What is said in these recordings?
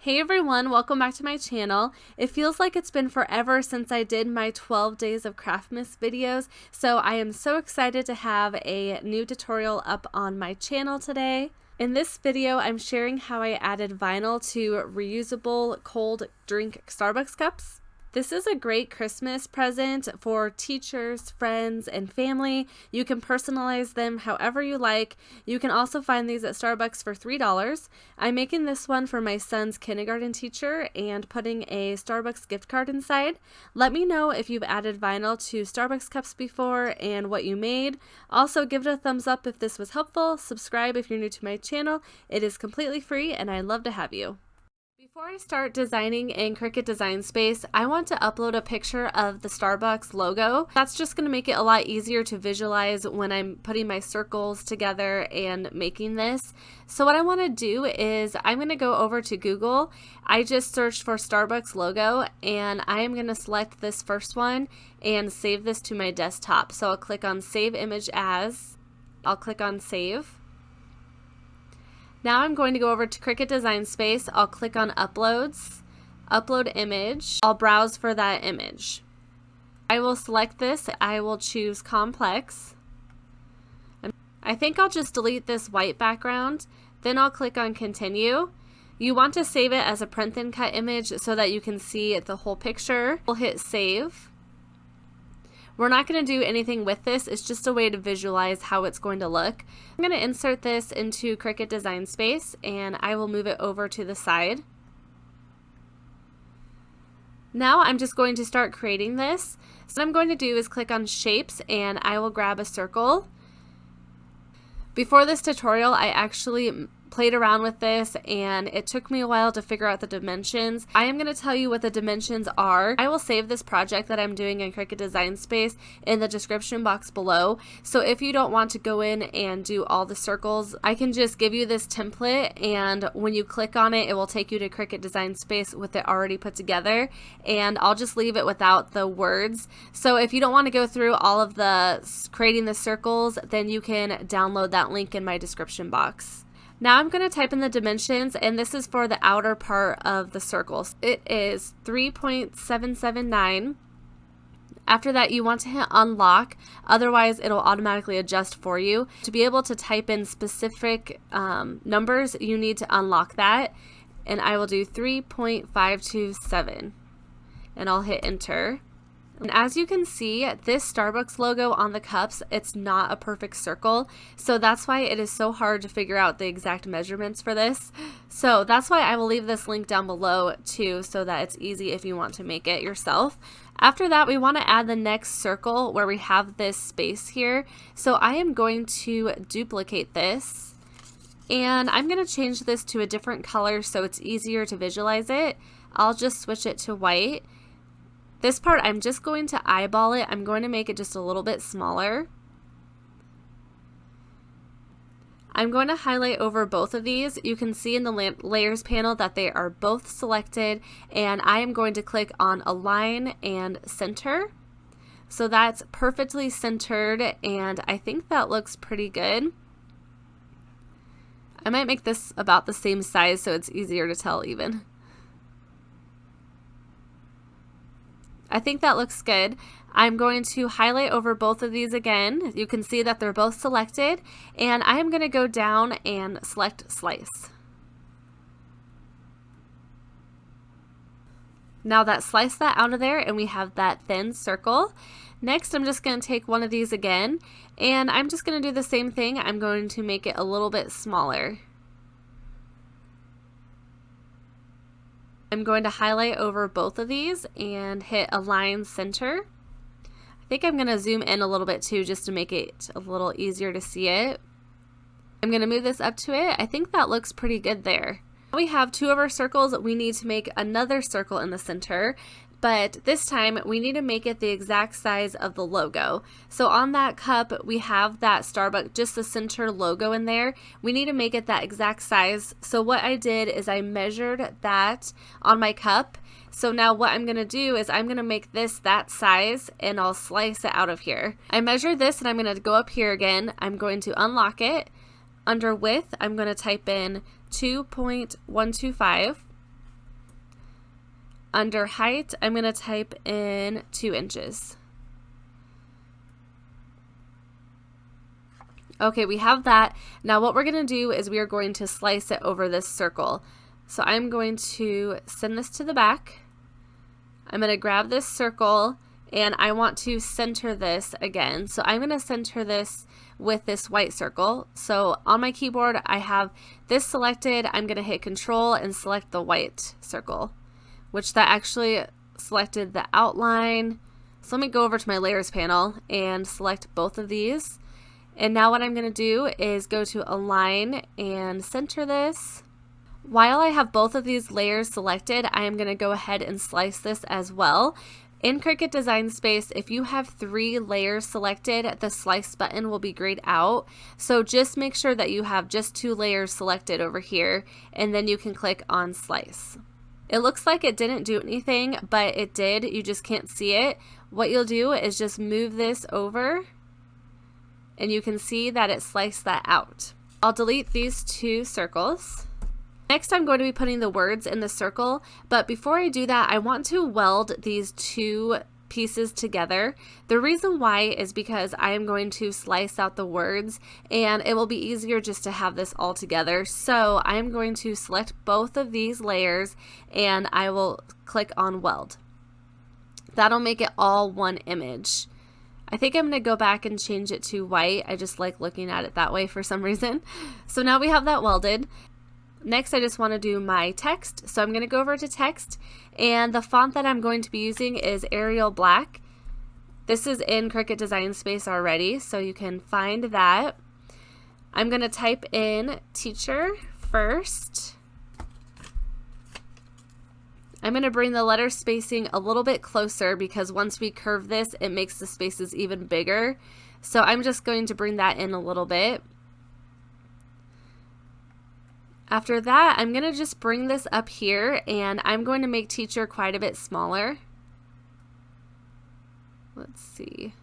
Hey everyone, welcome back to my channel. It feels like it's been forever since I did my 12 days of Craftmas videos, so I am so excited to have a new tutorial up on my channel today. In this video, I'm sharing how I added vinyl to reusable cold drink Starbucks cups. This is a great Christmas present for teachers, friends, and family. You can personalize them however you like. You can also find these at Starbucks for $3. I'm making this one for my son's kindergarten teacher and putting a Starbucks gift card inside. Let me know if you've added vinyl to Starbucks cups before and what you made. Also, give it a thumbs up if this was helpful. Subscribe if you're new to my channel. It is completely free and I'd love to have you. Before I start designing in Cricut Design Space, I want to upload a picture of the Starbucks logo. That's just going to make it a lot easier to visualize when I'm putting my circles together and making this. So what I want to do is I'm going to go over to Google. I just searched for Starbucks logo and I am going to select this first one and save this to my desktop. So I'll click on Save Image As. I'll click on Save. Now I'm going to go over to Cricut Design Space. I'll click on Uploads, Upload Image. I'll browse for that image. I will select this. I will choose Complex. I think I'll just delete this white background. Then I'll click on Continue. You want to save it as a print and cut image so that you can see the whole picture. We'll hit Save. We're not going to do anything with this. It's just a way to visualize how it's going to look. I'm going to insert this into Cricut Design Space and I will move it over to the side. Now I'm just going to start creating this. So what I'm going to do is click on Shapes and I will grab a circle. Before this tutorial, I actually played around with this and it took me a while to figure out the dimensions. I am going to tell you what the dimensions are. I will save this project that I'm doing in Cricut Design Space in the description box below. So if you don't want to go in and do all the circles, I can just give you this template and when you click on it, it will take you to Cricut Design Space with it already put together, and I'll just leave it without the words. So if you don't want to go through all of the creating the circles, then you can download that link in my description box. Now I'm going to type in the dimensions, and this is for the outer part of the circles. It is 3.779. After that, you want to hit unlock, otherwise it'll automatically adjust for you. To be able to type in specific numbers, you need to unlock that, and I will do 3.527, and I'll hit enter. And as you can see, this Starbucks logo on the cups, it's not a perfect circle. So that's why it is so hard to figure out the exact measurements for this. So that's why I will leave this link down below too, so that it's easy if you want to make it yourself. After that, we want to add the next circle where we have this space here. So I am going to duplicate this and I'm going to change this to a different color so it's easier to visualize it. I'll just switch it to white. This part, I'm just going to eyeball it. I'm going to make it just a little bit smaller. I'm going to highlight over both of these. You can see in the layers panel that they are both selected, and I am going to click on Align and Center. So that's perfectly centered, and I think that looks pretty good. I might make this about the same size so it's easier to tell even. I think that looks good. I'm going to highlight over both of these again. You can see that they're both selected, and I am going to go down and select Slice. Now that slice that out of there and we have that thin circle. Next, I'm just going to take one of these again, and I'm just going to do the same thing. I'm going to make it a little bit smaller. I'm going to highlight over both of these and hit Align Center. I think I'm going to zoom in a little bit too just to make it a little easier to see it. I'm going to move this up to it. I think that looks pretty good there. We have two of our circles. We need to make another circle in the center, but this time we need to make it the exact size of the logo. So on that cup, we have that Starbucks, just the center logo in there. We need to make it that exact size. So what I did is I measured that on my cup. So now what I'm going to do is I'm going to make this that size and I'll slice it out of here. I measured this and I'm going to go up here again. I'm going to unlock it. Under width, I'm going to type in 2.125. Under height, I'm going to type in 2 inches. Okay, we have that. Now what we're going to do is we are going to slice it over this circle. So I'm going to send this to the back. I'm going to grab this circle and I want to center this again. So I'm going to center this with this white circle. So on my keyboard, I have this selected. I'm going to hit Control and select the white circle, which that actually selected the outline. So let me go over to my layers panel and select both of these. And now what I'm going to do is go to Align and center this. While I have both of these layers selected, I am going to go ahead and slice this as well. In Cricut Design Space, if you have 3 layers selected, the slice button will be grayed out. So just make sure that you have just 2 layers selected over here, and then you can click on Slice. It looks like it didn't do anything, but it did. You just can't see it. What you'll do is just move this over, and you can see that it sliced that out. I'll delete these 2 circles. Next, I'm going to be putting the words in the circle, but before I do that, I want to weld these 2 pieces together. The reason why is because I am going to slice out the words, and it will be easier just to have this all together. So I'm going to select both of these layers, and I will click on Weld. That'll make it all one image. I think I'm going to go back and change it to white. I just like looking at it that way for some reason. So now we have that welded. Next, I just want to do my text. So I'm going to go over to text, and the font that I'm going to be using is Arial Black. This is in Cricut Design Space already, so you can find that. I'm going to type in teacher first. I'm going to bring the letter spacing a little bit closer because once we curve this, it makes the spaces even bigger. So I'm just going to bring that in a little bit. After that, I'm going to just bring this up here, and I'm going to make teacher quite a bit smaller. Let's see.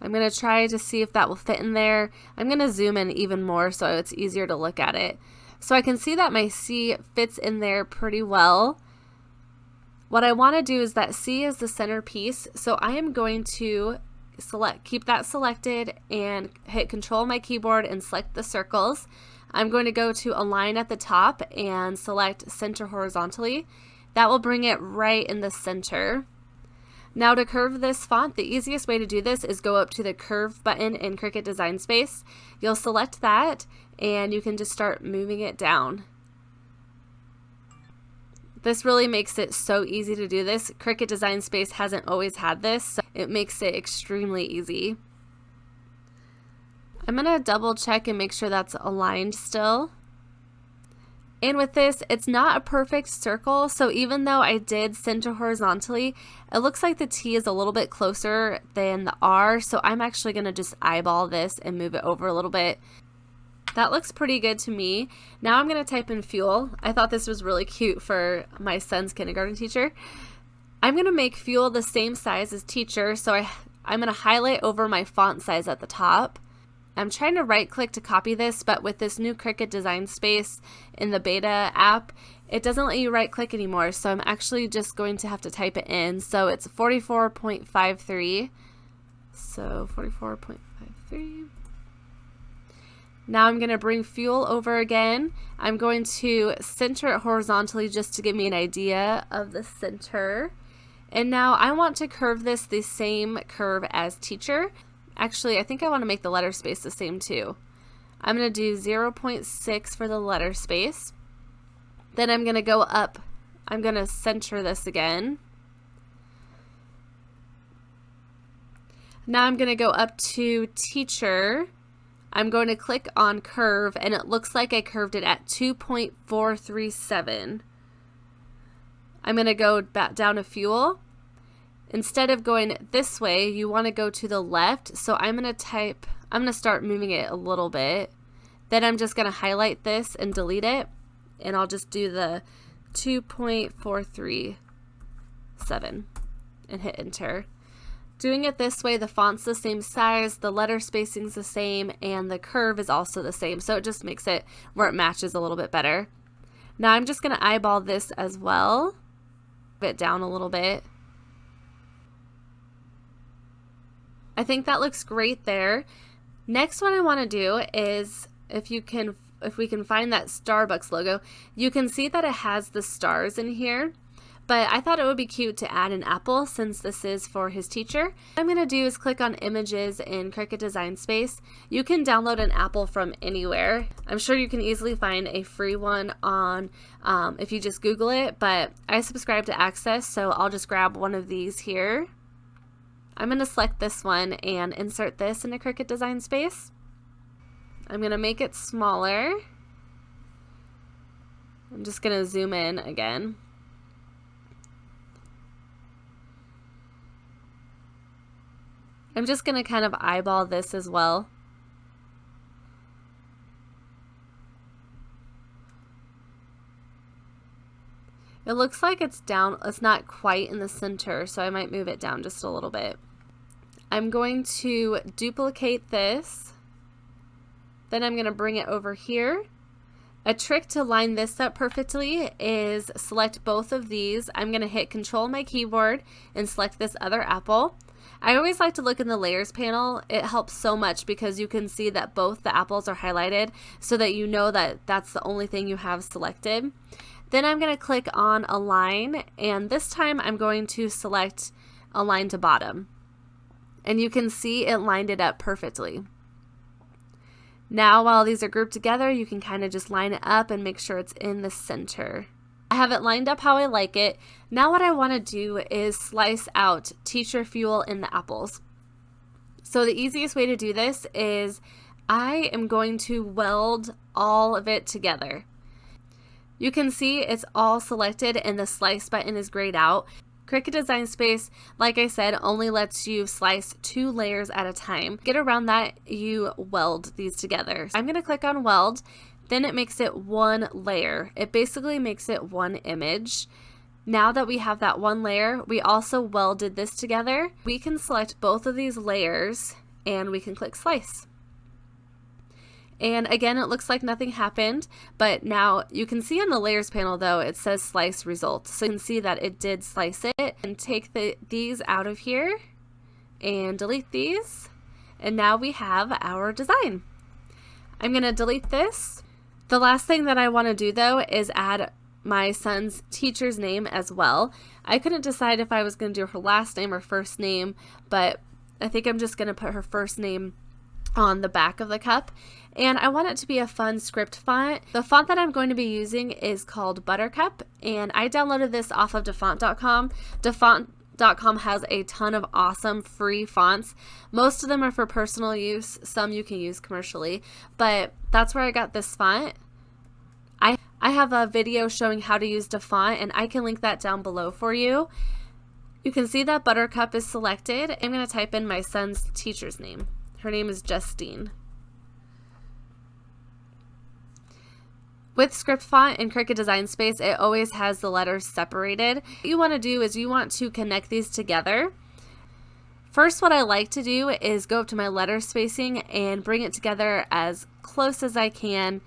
I'm going to try to see if that will fit in there. I'm going to zoom in even more so it's easier to look at it. So I can see that my C fits in there pretty well. What I want to do is that C is the centerpiece, so I am going to keep that selected and hit Control on my keyboard and select the circles. I'm going to go to Align at the top and select Center Horizontally. That will bring it right in the center. Now to curve this font, the easiest way to do this is go up to the Curve button in Cricut Design Space. You'll select that and you can just start moving it down. This really makes it so easy to do this. Cricut Design Space hasn't always had this, so it makes it extremely easy. I'm going to double check and make sure that's aligned still. And with this, it's not a perfect circle, so even though I did center horizontally, it looks like the T is a little bit closer than the R, so I'm actually going to just eyeball this and move it over a little bit. That looks pretty good to me. Now I'm going to type in fuel. I thought this was really cute for my son's kindergarten teacher. I'm going to make fuel the same size as teacher, so I'm going to highlight over my font size at the top. I'm trying to right click to copy this, but with this new Cricut Design Space in the beta app, it doesn't let you right click anymore, so I'm actually just going to have to type it in. So it's 44.53. So 44.53. Now I'm going to bring fuel over again. I'm going to center it horizontally just to give me an idea of the center. And now I want to curve this the same curve as teacher. Actually, I think I want to make the letter space the same too. I'm going to do 0.6 for the letter space. Then I'm going to go up. I'm going to center this again. Now I'm going to go up to teacher. I'm going to click on curve, and it looks like I curved it at 2.437. I'm going to go back down to fuel. Instead of going this way, you want to go to the left. So I'm going to start moving it a little bit. Then I'm just going to highlight this and delete it. And I'll just do the 2.437 and hit enter. Doing it this way, the font's the same size, the letter spacing's the same, and the curve is also the same. So it just makes it where it matches a little bit better. Now I'm just going to eyeball this as well. Move it down a little bit. I think that looks great there. Next, what I want to do is, if we can find that Starbucks logo, you can see that it has the stars in here. But I thought it would be cute to add an apple since this is for his teacher. What I'm going to do is click on images in Cricut Design Space. You can download an apple from anywhere. I'm sure you can easily find a free one on if you just Google it, but I subscribe to Access, so I'll just grab one of these here. I'm going to select this one and insert this into Cricut Design Space. I'm going to make it smaller. I'm just going to zoom in again. I'm just going to kind of eyeball this as well. It looks like it's down, it's not quite in the center, so I might move it down just a little bit. I'm going to duplicate this. Then I'm going to bring it over here. A trick to line this up perfectly is select both of these. I'm going to hit Control on my keyboard and select this other apple. I always like to look in the layers panel. It helps so much because you can see that both the apples are highlighted so that you know that that's the only thing you have selected. Then I'm going to click on Align, and this time I'm going to select Align to Bottom. And you can see it lined it up perfectly. Now while these are grouped together, you can kind of just line it up and make sure it's in the center. I have it lined up how I like it. Now what I want to do is slice out Teacher Fuel in the apples. So the easiest way to do this is I am going to weld all of it together. You can see it's all selected and the slice button is grayed out. Cricut Design Space, like I said, only lets you slice 2 layers at a time. Get around that, you weld these together. I'm going to click on Weld. Then it makes it one layer. It basically makes it one image. Now that we have that one layer, we also welded this together. We can select both of these layers and we can click Slice. And again, it looks like nothing happened, but now you can see on the layers panel though, it says Slice Result. So you can see that it did slice it. And take these out of here and delete these. And now we have our design. I'm going to delete this. The last thing that I want to do though is add my son's teacher's name as well. I couldn't decide if I was going to do her last name or first name, but I think I'm just going to put her first name on the back of the cup. And I want it to be a fun script font. The font that I'm going to be using is called Buttercup, and I downloaded this off of dafont.com. Dafont.com has a ton of awesome free fonts. Most of them are for personal use. Some you can use commercially, but that's where I got this font. I have a video showing how to use Dafont, and I can link that down below for you. You can see that Buttercup is selected. I'm going to type in my son's teacher's name. Her name is Justine. With script font in Cricut Design Space, it always has the letters separated. What you want to do is you want to connect these together. First, what I like to do is go up to my letter spacing and bring it together as close as I can,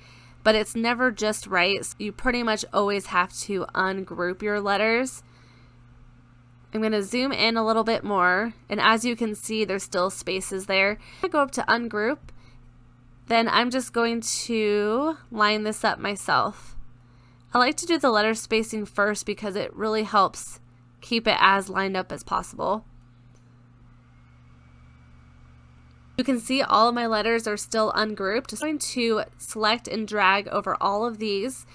but it's never just right. So you pretty much always have to ungroup your letters. I'm going to zoom in a little bit more, and as you can see, there's still spaces there. I go up to ungroup. Then I'm just going to line this up myself. I like to do the letter spacing first because it really helps keep it as lined up as possible. You can see all of my letters are still ungrouped. I'm going to select and drag over all of these,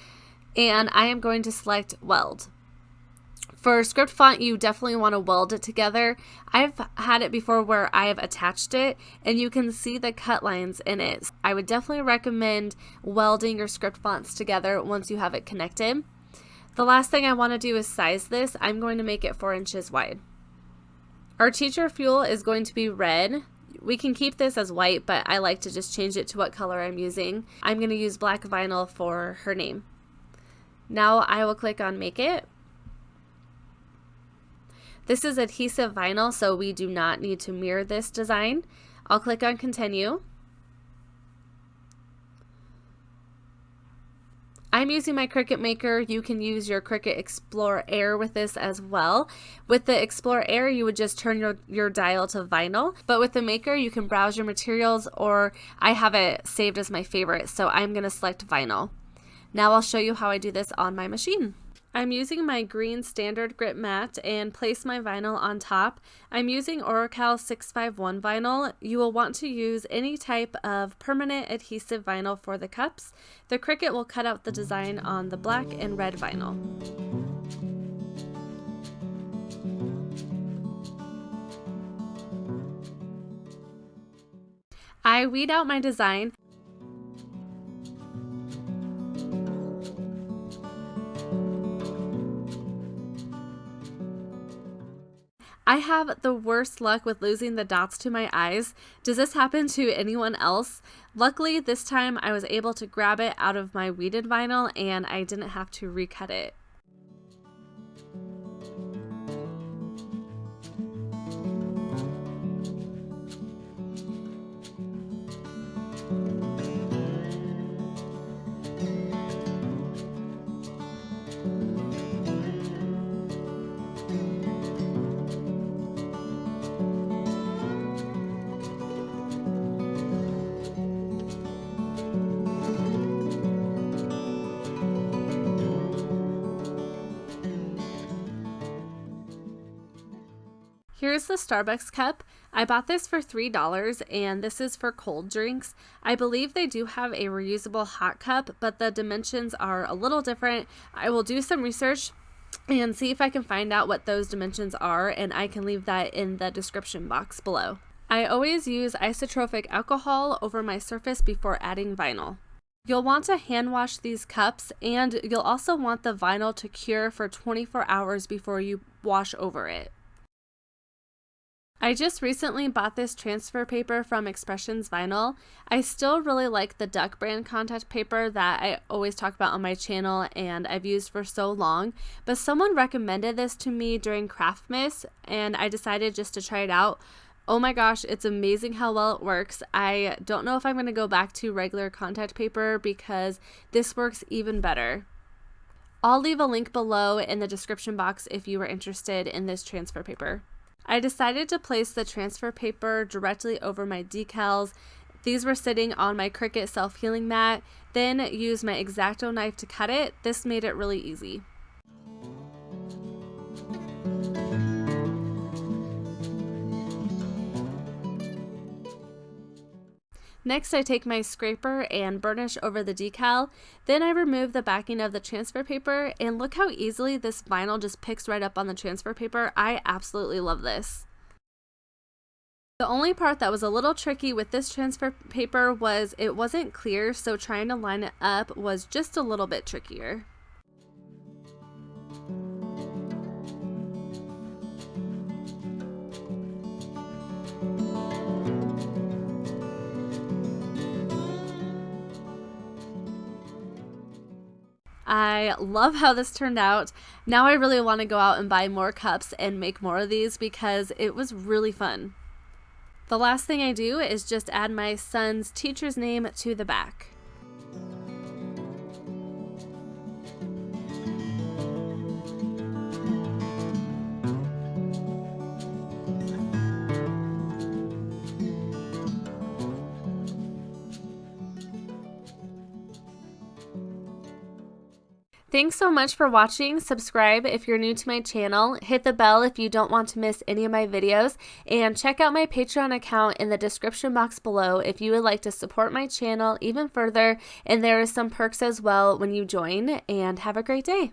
and I am going to select Weld. For script font, you definitely want to weld it together. I've had it before where I have attached it and you can see the cut lines in it. I would definitely recommend welding your script fonts together once you have it connected. The last thing I want to do is size this. I'm going to make it 4 inches wide. Our teacher fuel is going to be red. We can keep this as white, but I like to just change it to what color I'm using. I'm going to use black vinyl for her name. Now I will click on Make It. This is adhesive vinyl, so we do not need to mirror this design. I'll click on Continue. I'm using my Cricut Maker. You can use your Cricut Explore Air with this as well. With the Explore Air, you would just turn your dial to vinyl, but with the Maker, you can browse your materials, or I have it saved as my favorite, so I'm going to select vinyl. Now I'll show you how I do this on my machine. I'm using my green standard grip mat and place my vinyl on top. I'm using Oracal 651 vinyl. You will want to use any type of permanent adhesive vinyl for the cups. The Cricut will cut out the design on the black and red vinyl. I weed out my design. I have the worst luck with losing the dots to my eyes. Does this happen to anyone else? Luckily, this time I was able to grab it out of my weeded vinyl and I didn't have to recut it. Here's the Starbucks cup. I bought this for $3 and this is for cold drinks. I believe they do have a reusable hot cup, but the dimensions are a little different. I will do some research and see if I can find out what those dimensions are, and I can leave that in the description box below. I always use isotrophic alcohol over my surface before adding vinyl. You'll want to hand wash these cups, and you'll also want the vinyl to cure for 24 hours before you wash over it. I just recently bought this transfer paper from Expressions Vinyl. I still really like the Duck brand contact paper that I always talk about on my channel and I've used for so long, but someone recommended this to me during Craftmas and I decided just to try it out. Oh my gosh, it's amazing how well it works. I don't know if I'm going to go back to regular contact paper because this works even better. I'll leave a link below in the description box if you are interested in this transfer paper. I decided to place the transfer paper directly over my decals. These were sitting on my Cricut self-healing mat, then used my X-Acto knife to cut it. This made it really easy. Next, I take my scraper and burnish over the decal. Then I remove the backing of the transfer paper, and look how easily this vinyl just picks right up on the transfer paper. I absolutely love this. The only part that was a little tricky with this transfer paper was it wasn't clear, so trying to line it up was just a little bit trickier. I love how this turned out. Now I really want to go out and buy more cups and make more of these because it was really fun. The last thing I do is just add my son's teacher's name to the back. Thanks so much for watching. Subscribe if you're new to my channel. Hit the bell if you don't want to miss any of my videos. And check out my Patreon account in the description box below if you would like to support my channel even further. And there are some perks as well when you join. And have a great day.